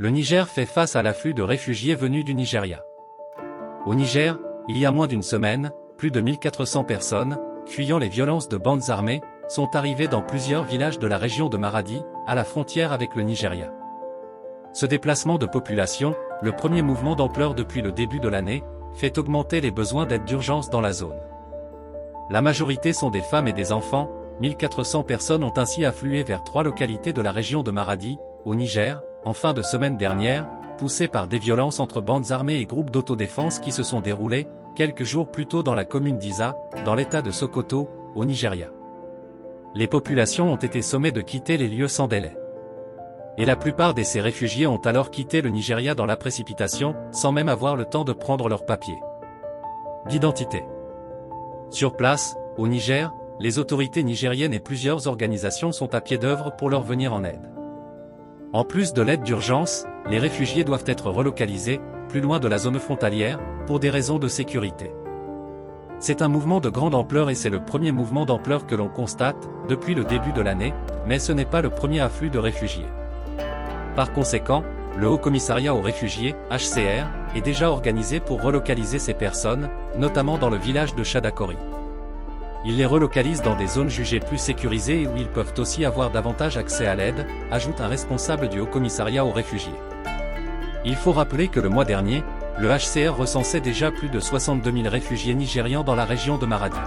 Le Niger fait face à l'afflux de réfugiés venus du Nigeria. Au Niger, il y a moins d'une semaine, plus de 1400 personnes, fuyant les violences de bandes armées, sont arrivées dans plusieurs villages de la région de Maradi, à la frontière avec le Nigeria. Ce déplacement de population, le premier mouvement d'ampleur depuis le début de l'année, fait augmenter les besoins d'aide d'urgence dans la zone. La majorité sont des femmes et des enfants, 1400 personnes ont ainsi afflué vers 3 localités de la région de Maradi, au Niger, en fin de semaine dernière, poussées par des violences entre bandes armées et groupes d'autodéfense qui se sont déroulées, quelques jours plus tôt dans la commune d'Isa, dans l'état de Sokoto, au Nigeria. Les populations ont été sommées de quitter les lieux sans délai. Et la plupart de ces réfugiés ont alors quitté le Nigeria dans la précipitation, sans même avoir le temps de prendre leurs papiers d'identité. Sur place, au Niger, les autorités nigériennes et plusieurs organisations sont à pied d'œuvre pour leur venir en aide. En plus de l'aide d'urgence, les réfugiés doivent être relocalisés, plus loin de la zone frontalière, pour des raisons de sécurité. C'est un mouvement de grande ampleur et c'est le premier mouvement d'ampleur que l'on constate, depuis le début de l'année, mais ce n'est pas le premier afflux de réfugiés. Par conséquent, le Haut Commissariat aux réfugiés, HCR, est déjà organisé pour relocaliser ces personnes, notamment dans le village de Chadakori. Il les relocalise dans des zones jugées plus sécurisées et où ils peuvent aussi avoir davantage accès à l'aide, ajoute un responsable du Haut Commissariat aux réfugiés. Il faut rappeler que le mois dernier, le HCR recensait déjà plus de 62 000 réfugiés nigérians dans la région de Maradi.